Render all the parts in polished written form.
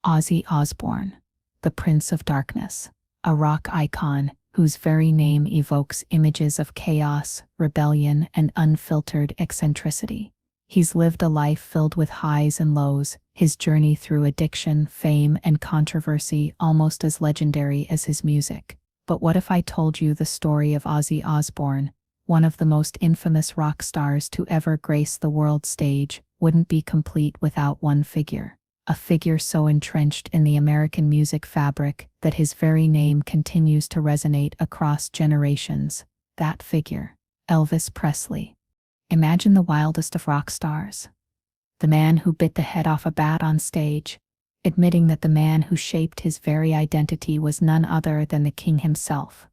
Ozzy Osbourne, the Prince of Darkness, a rock icon whose very name evokes images of chaos, rebellion, and unfiltered eccentricity. He's lived a life filled with highs and lows, his journey through addiction, fame, and controversy almost as legendary as his music. But what if I told you the story of Ozzy Osbourne, one of the most infamous rock stars to ever grace the world stage, wouldn't be complete without one figure. A figure so entrenched in the American music fabric that his very name continues to resonate across generations. That figure, Elvis Presley. Imagine the wildest of rock stars. The man who bit the head off a bat on stage, admitting that the man who shaped his very identity was none other than the king himself.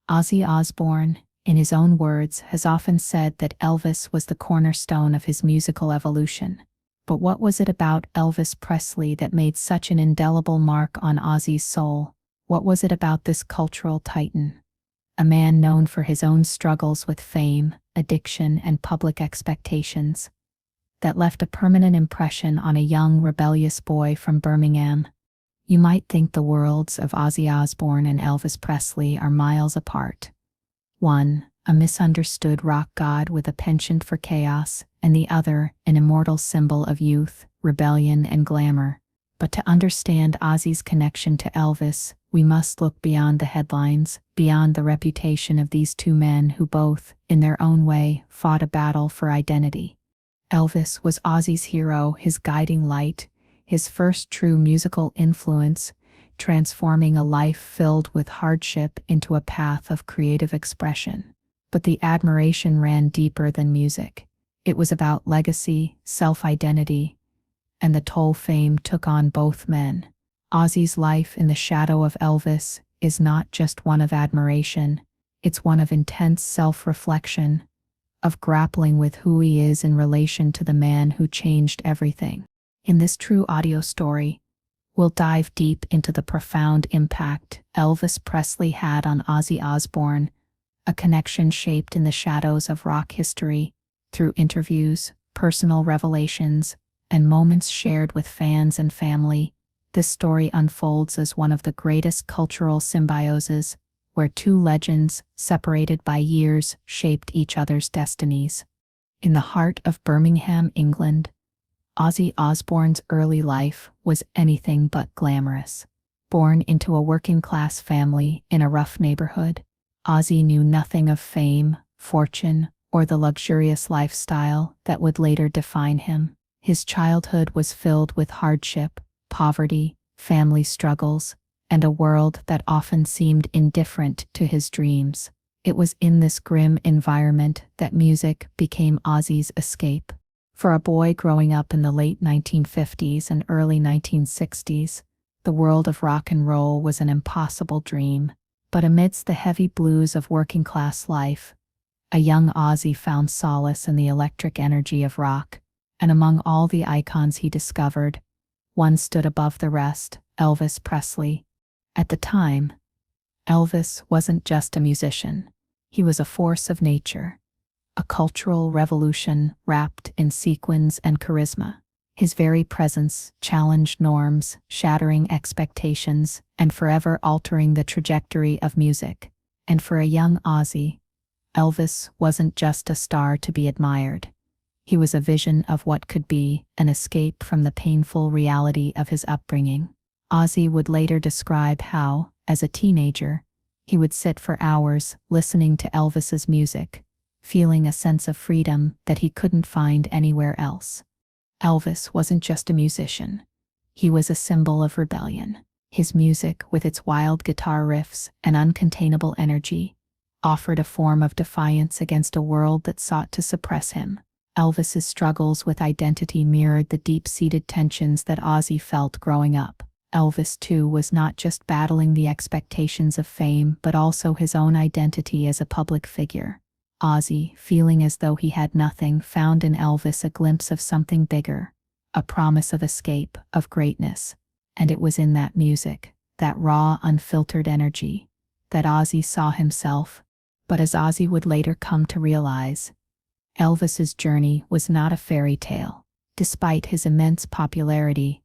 Ozzy Osbourne, in his own words, has often said that Elvis was the cornerstone of his musical evolution. But what was it about Elvis Presley that made such an indelible mark on Ozzy's soul? What was it about this cultural titan? A man known for his own struggles with fame, addiction, and public expectations, that left a permanent impression on a young, rebellious boy from Birmingham. You might think the worlds of Ozzy Osbourne and Elvis Presley are miles apart. One, a misunderstood rock god with a penchant for chaos, and the other, an immortal symbol of youth, rebellion, and glamour. But to understand Ozzy's connection to Elvis, we must look beyond the headlines, beyond the reputation of these two men who both, in their own way, fought a battle for identity. Elvis was Ozzy's hero, his guiding light, his first true musical influence, transforming a life filled with hardship into a path of creative expression. But the admiration ran deeper than music. It was about legacy, self-identity, and the toll fame took on both men. Ozzy's life in the shadow of Elvis is not just one of admiration, it's one of intense self-reflection, of grappling with who he is in relation to the man who changed everything. In this true audio story, we'll dive deep into the profound impact Elvis Presley had on Ozzy Osbourne, a connection shaped in the shadows of rock history, through interviews, personal revelations, and moments shared with fans and family. This story unfolds as one of the greatest cultural symbioses, where two legends, separated by years, shaped each other's destinies. In the heart of Birmingham, England, Ozzy Osbourne's early life was anything but glamorous. Born into a working-class family in a rough neighborhood, Ozzy knew nothing of fame, fortune, or the luxurious lifestyle that would later define him. His childhood was filled with hardship, poverty, family struggles, and a world that often seemed indifferent to his dreams. It was in this grim environment that music became Ozzy's escape. For a boy growing up in the late 1950s and early 1960s, the world of rock and roll was an impossible dream. But amidst the heavy blues of working-class life, a young Ozzy found solace in the electric energy of rock, and among all the icons he discovered, one stood above the rest: Elvis Presley. At the time, Elvis wasn't just a musician. He was a force of nature, a cultural revolution wrapped in sequins and charisma. His very presence challenged norms, shattering expectations, and forever altering the trajectory of music. And for a young Ozzy, Elvis wasn't just a star to be admired. He was a vision of what could be, an escape from the painful reality of his upbringing. Ozzy would later describe how, as a teenager, he would sit for hours listening to Elvis's music, feeling a sense of freedom that he couldn't find anywhere else. Elvis wasn't just a musician. He was a symbol of rebellion. His music, with its wild guitar riffs and uncontainable energy, offered a form of defiance against a world that sought to suppress him. Elvis's struggles with identity mirrored the deep-seated tensions that Ozzy felt growing up. Elvis, too, was not just battling the expectations of fame, but also his own identity as a public figure. Ozzy, feeling as though he had nothing, found in Elvis a glimpse of something bigger, a promise of escape, of greatness. And it was in that music, that raw, unfiltered energy, that Ozzy saw himself. But as Ozzy would later come to realize, Elvis's journey was not a fairy tale. Despite his immense popularity,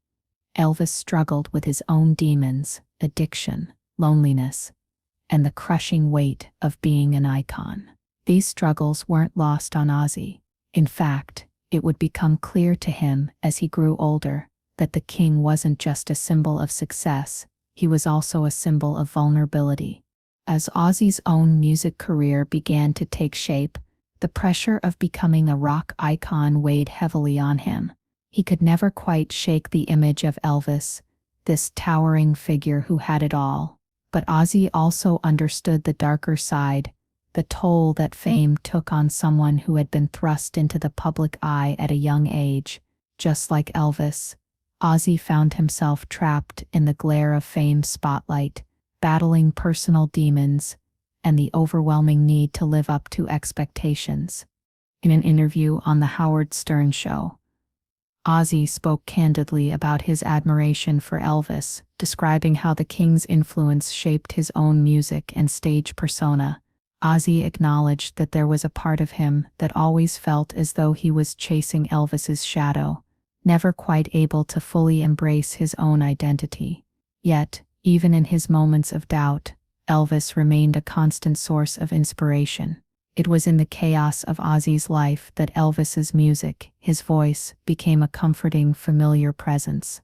Elvis struggled with his own demons, addiction, loneliness, and the crushing weight of being an icon. These struggles weren't lost on Ozzy. In fact, it would become clear to him as he grew older that the king wasn't just a symbol of success, he was also a symbol of vulnerability. As Ozzy's own music career began to take shape, the pressure of becoming a rock icon weighed heavily on him. He could never quite shake the image of Elvis, this towering figure who had it all. But Ozzy also understood the darker side, the toll that fame took on someone who had been thrust into the public eye at a young age. Just like Elvis, Ozzy found himself trapped in the glare of fame's spotlight, battling personal demons and the overwhelming need to live up to expectations. In an interview on The Howard Stern Show, Ozzy spoke candidly about his admiration for Elvis, describing how the king's influence shaped his own music and stage persona. Ozzy acknowledged that there was a part of him that always felt as though he was chasing Elvis's shadow, never quite able to fully embrace his own identity. Yet, even in his moments of doubt, Elvis remained a constant source of inspiration. It was in the chaos of Ozzy's life that Elvis's music, his voice, became a comforting, familiar presence.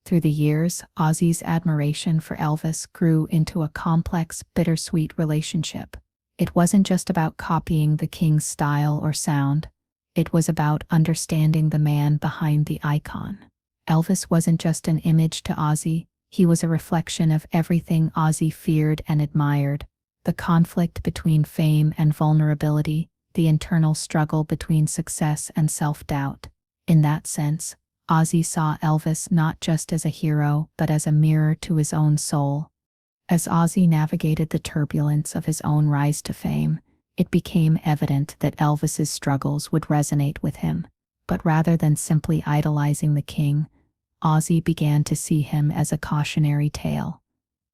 Through the years, Ozzy's admiration for Elvis grew into a complex, bittersweet relationship. It wasn't just about copying the king's style or sound. It was about understanding the man behind the icon. Elvis wasn't just an image to Ozzy, he was a reflection of everything Ozzy feared and admired. The conflict between fame and vulnerability, the internal struggle between success and self-doubt. In that sense, Ozzy saw Elvis not just as a hero but as a mirror to his own soul. As Ozzy navigated the turbulence of his own rise to fame, it became evident that Elvis's struggles would resonate with him. But rather than simply idolizing the king, Ozzy began to see him as a cautionary tale,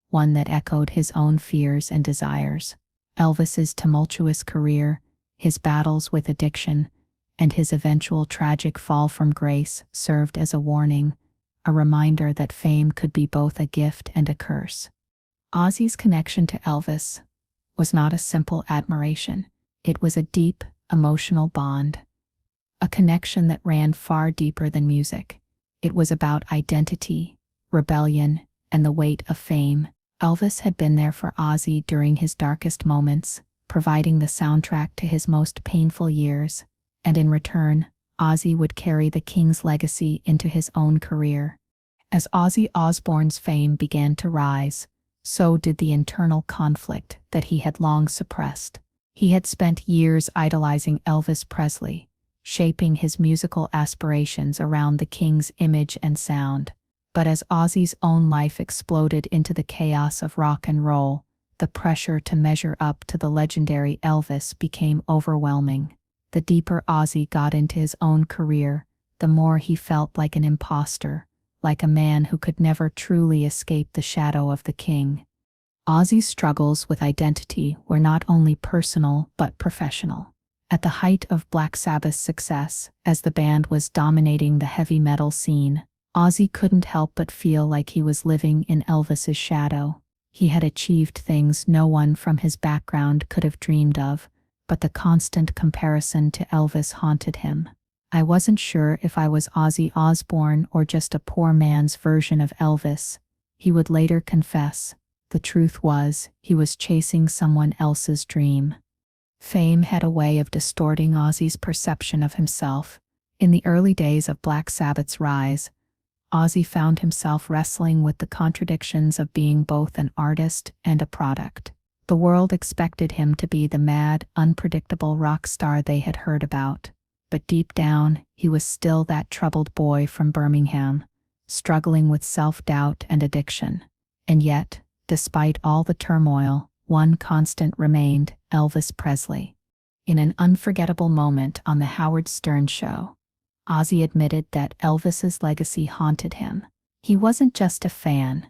one that echoed his own fears and desires. Elvis's tumultuous career, his battles with addiction, and his eventual tragic fall from grace served as a warning, a reminder that fame could be both a gift and a curse. Ozzy's connection to Elvis was not a simple admiration. It was a deep, emotional bond, a connection that ran far deeper than music. It was about identity, rebellion, and the weight of fame. Elvis had been there for Ozzy during his darkest moments, providing the soundtrack to his most painful years, and in return, Ozzy would carry the king's legacy into his own career. As Ozzy Osbourne's fame began to rise, so did the internal conflict that he had long suppressed. He had spent years idolizing Elvis Presley, shaping his musical aspirations around the king's image and sound. But as Ozzy's own life exploded into the chaos of rock and roll, the pressure to measure up to the legendary Elvis became overwhelming. The deeper Ozzy got into his own career, the more he felt like an imposter, like a man who could never truly escape the shadow of the king. Ozzy's struggles with identity were not only personal but professional. At the height of Black Sabbath's success, as the band was dominating the heavy metal scene, Ozzy couldn't help but feel like he was living in Elvis's shadow. He had achieved things no one from his background could have dreamed of, but the constant comparison to Elvis haunted him. "I wasn't sure if I was Ozzy Osbourne or just a poor man's version of Elvis," he would later confess. The truth was, he was chasing someone else's dream. Fame had a way of distorting Ozzy's perception of himself. In the early days of Black Sabbath's rise, Ozzy found himself wrestling with the contradictions of being both an artist and a product. The world expected him to be the mad, unpredictable rock star they had heard about. But deep down, he was still that troubled boy from Birmingham, struggling with self-doubt and addiction. And yet, despite all the turmoil, one constant remained: Elvis Presley. In an unforgettable moment on The Howard Stern Show, Ozzy admitted that Elvis's legacy haunted him. He wasn't just a fan.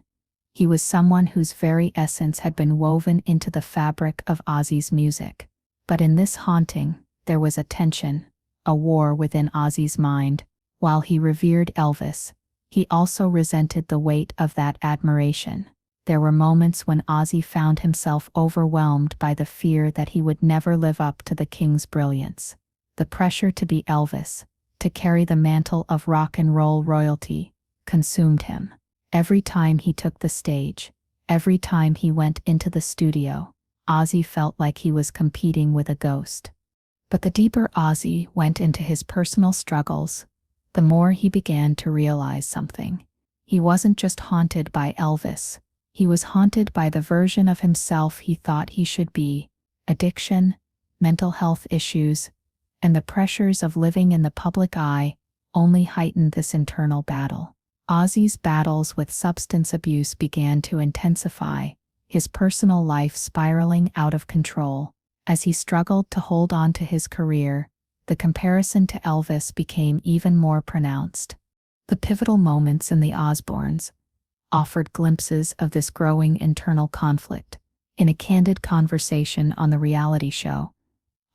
He was someone whose very essence had been woven into the fabric of Ozzy's music. But in this haunting, there was a tension, a war within Ozzy's mind. While he revered Elvis, He also resented the weight of that admiration. There were moments when Ozzy found himself overwhelmed by the fear that he would never live up to the king's brilliance. The pressure to be Elvis, to carry the mantle of rock and roll royalty, consumed him. Every time he took the stage, every time he went into the studio, Ozzy felt like he was competing with a ghost. But the deeper Ozzy went into his personal struggles, the more he began to realize something. He wasn't just haunted by Elvis. He was haunted by the version of himself he thought he should be. Addiction, mental health issues, and the pressures of living in the public eye only heightened this internal battle. Ozzy's battles with substance abuse began to intensify, his personal life spiraling out of control. As he struggled to hold on to his career, the comparison to Elvis became even more pronounced. The pivotal moments in the Osbournes offered glimpses of this growing internal conflict. In a candid conversation on the reality show,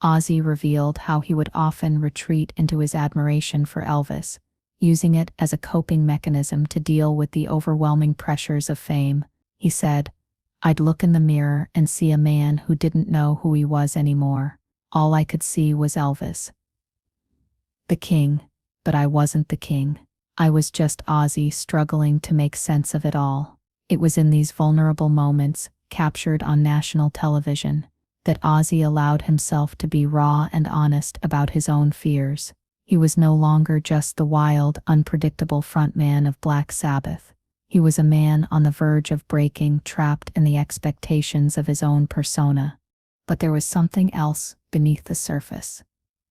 Ozzy revealed how he would often retreat into his admiration for Elvis, using it as a coping mechanism to deal with the overwhelming pressures of fame. He said, "I'd look in the mirror and see a man who didn't know who he was anymore. All I could see was Elvis, the king, but I wasn't the king. I was just Ozzy struggling to make sense of it all." It was in these vulnerable moments, captured on national television, that Ozzy allowed himself to be raw and honest about his own fears. He was no longer just the wild, unpredictable frontman of Black Sabbath. He was a man on the verge of breaking, trapped in the expectations of his own persona. But there was something else beneath the surface,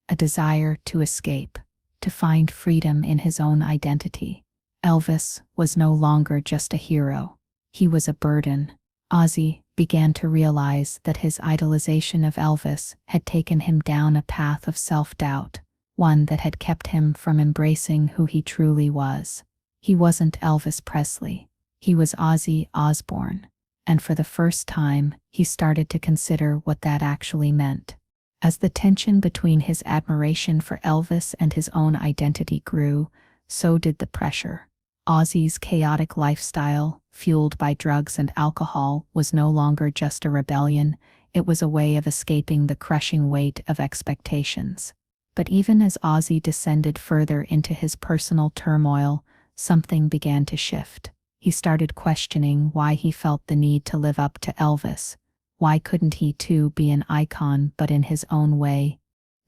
a desire to escape, to find freedom in his own identity. Elvis was no longer just a hero. He was a burden. Ozzy began to realize that his idolization of Elvis had taken him down a path of self-doubt, one that had kept him from embracing who he truly was. He wasn't Elvis Presley. He was Ozzy Osbourne. And for the first time, he started to consider what that actually meant. As the tension between his admiration for Elvis and his own identity grew, so did the pressure. Ozzy's chaotic lifestyle, fueled by drugs and alcohol, was no longer just a rebellion. It was a way of escaping the crushing weight of expectations. But even as Ozzy descended further into his personal turmoil, something began to shift. He started questioning why he felt the need to live up to Elvis. Why couldn't he too be an icon, but in his own way?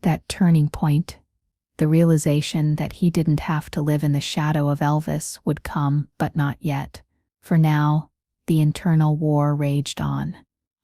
That turning point, the realization that he didn't have to live in the shadow of Elvis, would come, but not yet. For now, the internal war raged on.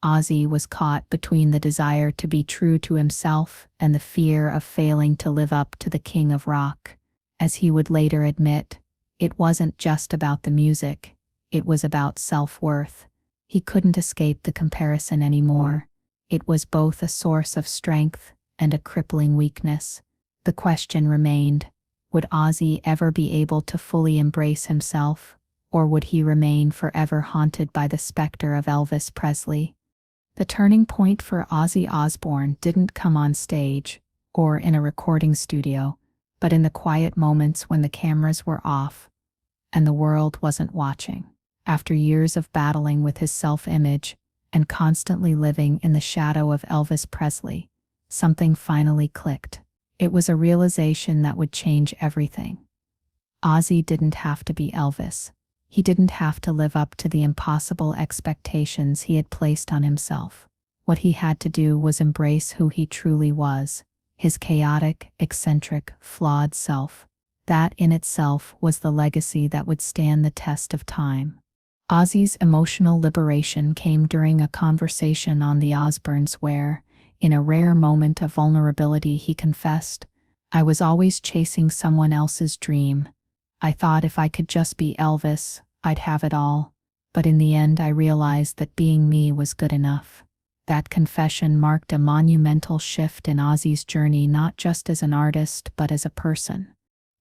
Ozzy was caught between the desire to be true to himself and the fear of failing to live up to the king of rock. As he would later admit, it wasn't just about the music, it was about self-worth. He couldn't escape the comparison anymore. It was both a source of strength and a crippling weakness. The question remained, would Ozzy ever be able to fully embrace himself, or would he remain forever haunted by the specter of Elvis Presley? The turning point for Ozzy Osbourne didn't come on stage or in a recording studio, but in the quiet moments when the cameras were off and the world wasn't watching. After years of battling with his self-image and constantly living in the shadow of Elvis Presley, something finally clicked. It was a realization that would change everything. Ozzy didn't have to be Elvis. He didn't have to live up to the impossible expectations he had placed on himself. What he had to do was embrace who he truly was, his chaotic, eccentric, flawed self. That in itself was the legacy that would stand the test of time. Ozzy's emotional liberation came during a conversation on the Osbournes where, in a rare moment of vulnerability, he confessed, "I was always chasing someone else's dream. I thought if I could just be Elvis, I'd have it all. But in the end, I realized that being me was good enough." That confession marked a monumental shift in Ozzy's journey, not just as an artist, but as a person.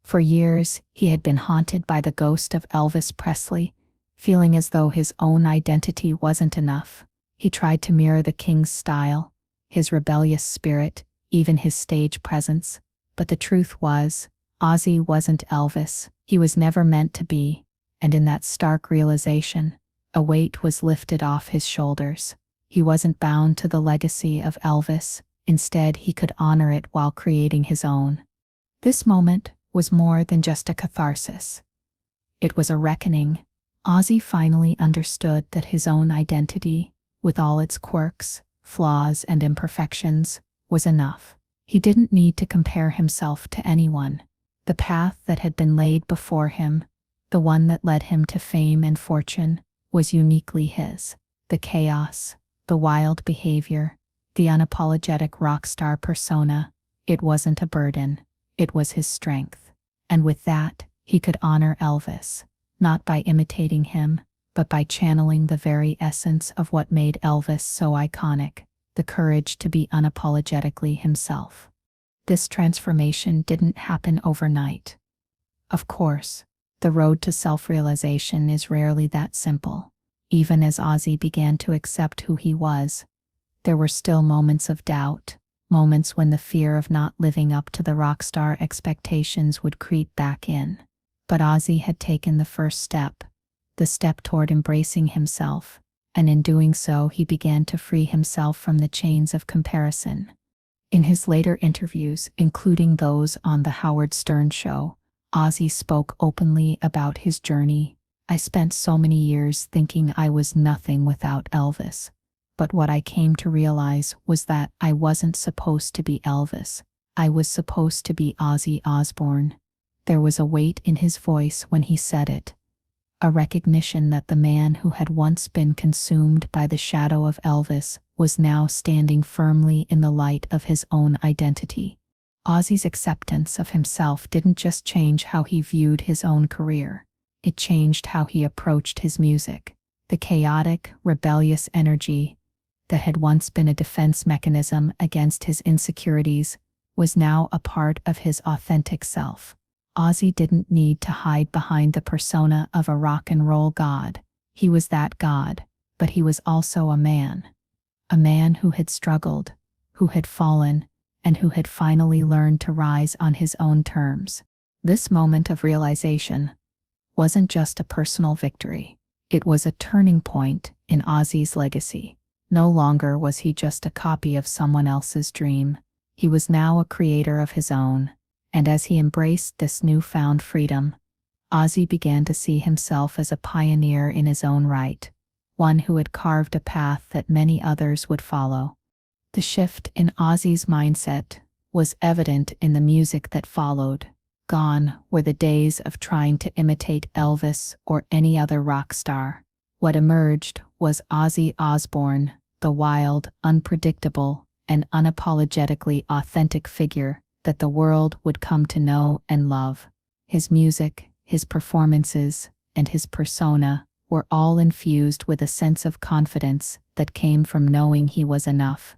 For years, he had been haunted by the ghost of Elvis Presley, feeling as though his own identity wasn't enough. He tried to mirror the king's style, his rebellious spirit, even his stage presence. But the truth was, Ozzy wasn't Elvis, he was never meant to be, and in that stark realization, a weight was lifted off his shoulders. He wasn't bound to the legacy of Elvis, instead he could honor it while creating his own. This moment was more than just a catharsis. It was a reckoning. Ozzy finally understood that his own identity, with all its quirks, flaws, and imperfections, was enough. He didn't need to compare himself to anyone. The path that had been laid before him, the one that led him to fame and fortune, was uniquely his. The chaos, the wild behavior, the unapologetic rock star persona, it wasn't a burden, it was his strength. And with that, he could honor Elvis, not by imitating him, but by channeling the very essence of what made Elvis so iconic, the courage to be unapologetically himself. This transformation didn't happen overnight. Of course, the road to self-realization is rarely that simple. Even as Ozzy began to accept who he was, there were still moments of doubt, moments when the fear of not living up to the rock star expectations would creep back in. But Ozzy had taken the first step, the step toward embracing himself, and in doing so he began to free himself from the chains of comparison. In his later interviews, including those on The Howard Stern Show, Ozzy spoke openly about his journey. "I spent so many years thinking I was nothing without Elvis. But what I came to realize was that I wasn't supposed to be Elvis. I was supposed to be Ozzy Osbourne." There was a weight in his voice when he said it, a recognition that the man who had once been consumed by the shadow of Elvis was now standing firmly in the light of his own identity. Ozzy's acceptance of himself didn't just change how he viewed his own career, it changed how he approached his music. The chaotic, rebellious energy that had once been a defense mechanism against his insecurities was now a part of his authentic self. Ozzy didn't need to hide behind the persona of a rock and roll god. He was that god, but he was also a man who had struggled, who had fallen, and who had finally learned to rise on his own terms. This moment of realization wasn't just a personal victory. It was a turning point in Ozzy's legacy. No longer was he just a copy of someone else's dream. He was now a creator of his own. And as he embraced this newfound freedom, Ozzy began to see himself as a pioneer in his own right, one who had carved a path that many others would follow. The shift in Ozzy's mindset was evident in the music that followed. Gone were the days of trying to imitate Elvis or any other rock star. What emerged was Ozzy Osbourne, the wild, unpredictable, and unapologetically authentic figure that the world would come to know and love. His music, his performances, and his persona were all infused with a sense of confidence that came from knowing he was enough.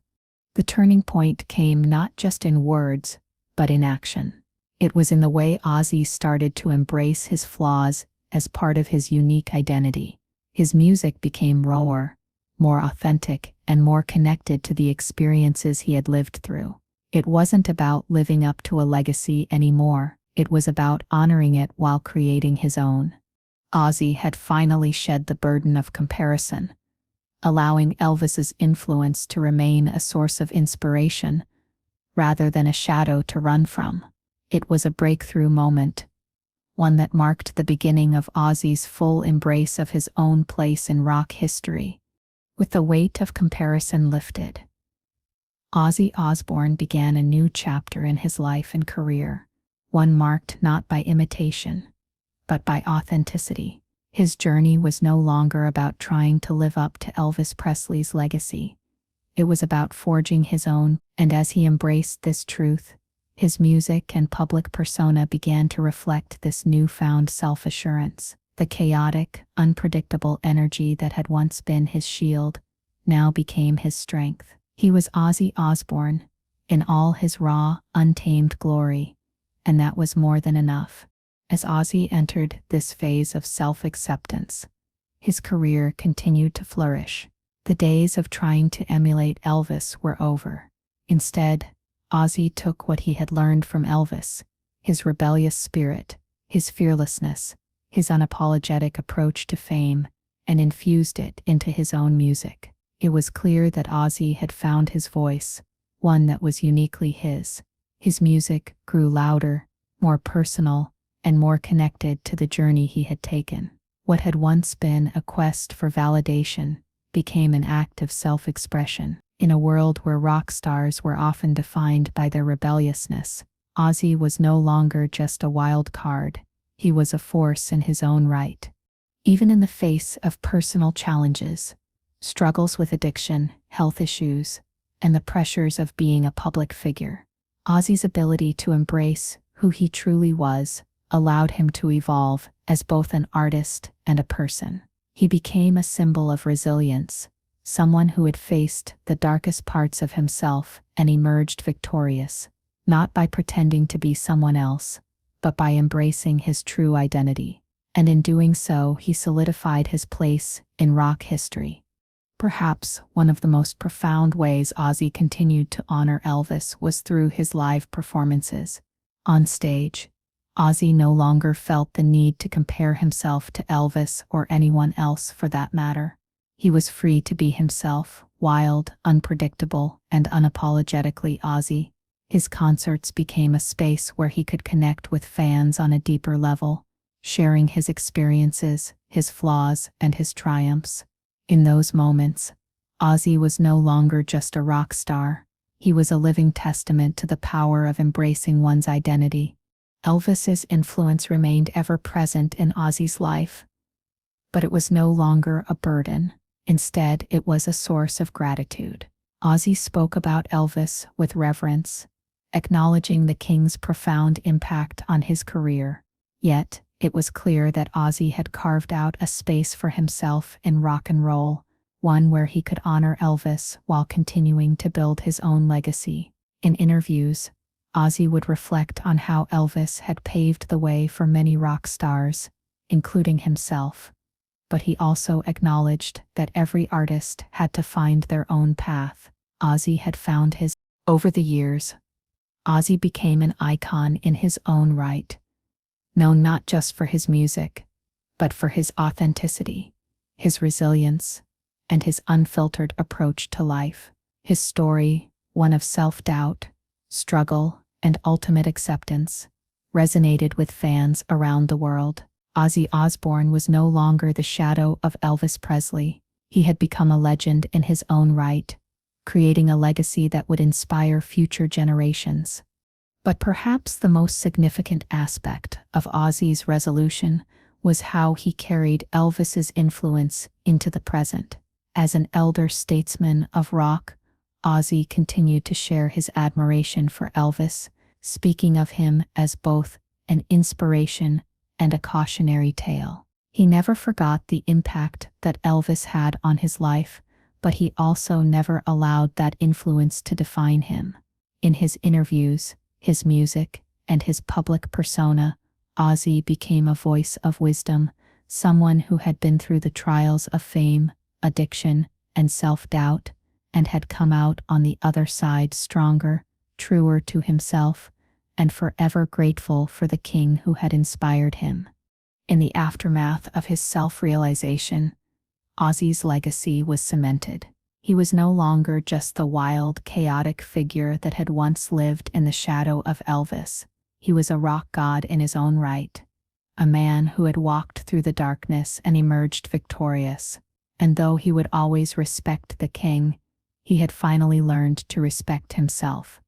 The turning point came not just in words, but in action. It was in the way Ozzy started to embrace his flaws as part of his unique identity. His music became rawer, more authentic, and more connected to the experiences he had lived through. It wasn't about living up to a legacy anymore, it was about honoring it while creating his own. Ozzy had finally shed the burden of comparison, allowing Elvis's influence to remain a source of inspiration, rather than a shadow to run from. It was a breakthrough moment, one that marked the beginning of Ozzy's full embrace of his own place in rock history. With the weight of comparison lifted, Ozzy Osbourne began a new chapter in his life and career, one marked not by imitation, but by authenticity. His journey was no longer about trying to live up to Elvis Presley's legacy. It was about forging his own, and as he embraced this truth, his music and public persona began to reflect this newfound self-assurance. The chaotic, unpredictable energy that had once been his shield now became his strength. He was Ozzy Osbourne, in all his raw, untamed glory, and that was more than enough. As Ozzy entered this phase of self-acceptance, his career continued to flourish. The days of trying to emulate Elvis were over. Instead, Ozzy took what he had learned from Elvis, his rebellious spirit, his fearlessness, his unapologetic approach to fame, and infused it into his own music. It was clear that Ozzy had found his voice, one that was uniquely his. His music grew louder, more personal, and more connected to the journey he had taken. What had once been a quest for validation became an act of self-expression. In a world where rock stars were often defined by their rebelliousness, Ozzy was no longer just a wild card. He was a force in his own right. Even in the face of personal challenges, struggles with addiction, health issues, and the pressures of being a public figure, Ozzy's ability to embrace who he truly was allowed him to evolve as both an artist and a person. He became a symbol of resilience, someone who had faced the darkest parts of himself and emerged victorious, not by pretending to be someone else, but by embracing his true identity. And in doing so, he solidified his place in rock history. Perhaps one of the most profound ways Ozzy continued to honor Elvis was through his live performances. On stage, Ozzy no longer felt the need to compare himself to Elvis or anyone else for that matter. He was free to be himself, wild, unpredictable, and unapologetically Ozzy. His concerts became a space where he could connect with fans on a deeper level, sharing his experiences, his flaws, and his triumphs. In those moments, Ozzy was no longer just a rock star. He was a living testament to the power of embracing one's identity. Elvis's influence remained ever present in Ozzy's life, but it was no longer a burden. Instead, it was a source of gratitude. Ozzy spoke about Elvis with reverence, acknowledging the King's profound impact on his career. Yet, it was clear that Ozzy had carved out a space for himself in rock and roll, one where he could honor Elvis while continuing to build his own legacy. In interviews, Ozzy would reflect on how Elvis had paved the way for many rock stars, including himself. But he also acknowledged that every artist had to find their own path. Ozzy had found his. Over the years, Ozzy became an icon in his own right, known not just for his music, but for his authenticity, his resilience, and his unfiltered approach to life. His story, one of self-doubt, struggle, and ultimate acceptance, resonated with fans around the world. Ozzy Osbourne was no longer the shadow of Elvis Presley. He had become a legend in his own right, creating a legacy that would inspire future generations. But perhaps the most significant aspect of Ozzy's resolution was how he carried Elvis's influence into the present. As an elder statesman of rock, Ozzy continued to share his admiration for Elvis, speaking of him as both an inspiration and a cautionary tale. He never forgot the impact that Elvis had on his life, but he also never allowed that influence to define him. In his interviews, his music, and his public persona, Ozzy became a voice of wisdom, someone who had been through the trials of fame, addiction, and self-doubt, and had come out on the other side stronger, truer to himself, and forever grateful for the King who had inspired him. In the aftermath of his self-realization, Ozzy's legacy was cemented. He was no longer just the wild, chaotic figure that had once lived in the shadow of Elvis. He was a rock god in his own right, a man who had walked through the darkness and emerged victorious. And though he would always respect the King, he had finally learned to respect himself.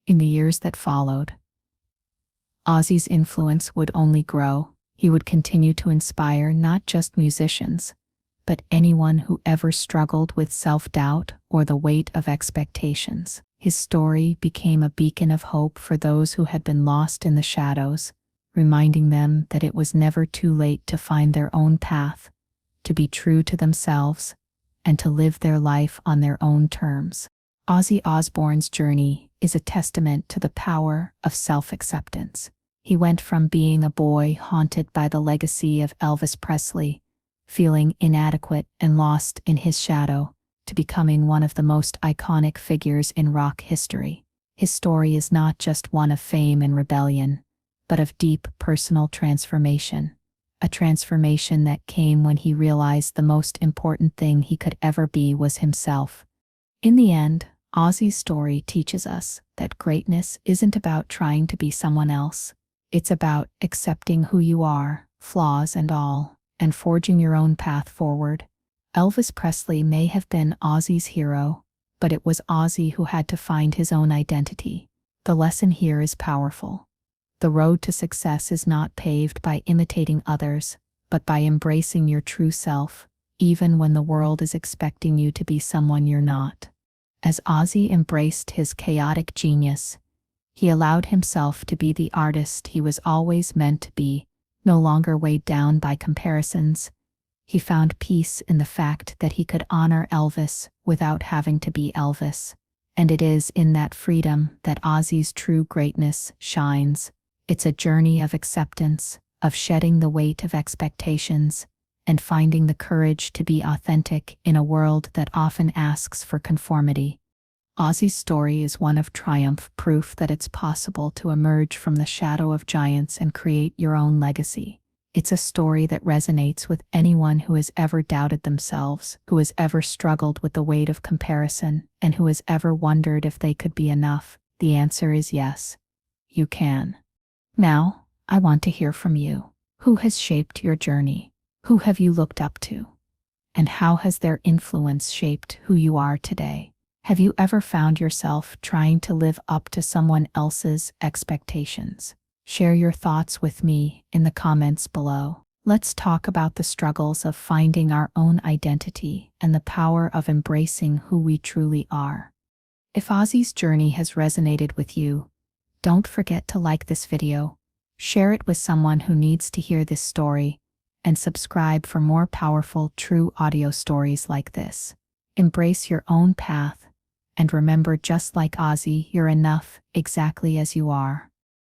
In the years that followed, Ozzy's influence would only grow. He would continue to inspire not just musicians, but anyone who ever struggled with self-doubt or the weight of expectations. His story became a beacon of hope for those who had been lost in the shadows, reminding them that it was never too late to find their own path, to be true to themselves, and to live their life on their own terms. Ozzy Osbourne's journey is a testament to the power of self-acceptance. He went from being a boy haunted by the legacy of Elvis Presley, feeling inadequate and lost in his shadow, to becoming one of the most iconic figures in rock history. His story is not just one of fame and rebellion, but of deep personal transformation. A transformation that came when he realized the most important thing he could ever be was himself. In the end, Ozzy's story teaches us that greatness isn't about trying to be someone else. It's about accepting who you are, flaws and all, and forging your own path forward. Elvis Presley may have been Ozzy's hero, but it was Ozzy who had to find his own identity. The lesson here is powerful. The road to success is not paved by imitating others, but by embracing your true self, even when the world is expecting you to be someone you're not. As Ozzy embraced his chaotic genius, he allowed himself to be the artist he was always meant to be, no longer weighed down by comparisons. He found peace in the fact that he could honor Elvis without having to be Elvis. And it is in that freedom that Ozzy's true greatness shines. It's a journey of acceptance, of shedding the weight of expectations, and finding the courage to be authentic in a world that often asks for conformity. Ozzy's story is one of triumph, proof that it's possible to emerge from the shadow of giants and create your own legacy. It's a story that resonates with anyone who has ever doubted themselves, who has ever struggled with the weight of comparison, and who has ever wondered if they could be enough. The answer is yes, you can. Now, I want to hear from you. Who has shaped your journey? Who have you looked up to? And how has their influence shaped who you are today? Have you ever found yourself trying to live up to someone else's expectations? Share your thoughts with me in the comments below. Let's talk about the struggles of finding our own identity and the power of embracing who we truly are. If Ozzy's journey has resonated with you, don't forget to like this video, share it with someone who needs to hear this story, and subscribe for more powerful, true audio stories like this. Embrace your own path, and remember, just like Ozzy, you're enough exactly as you are.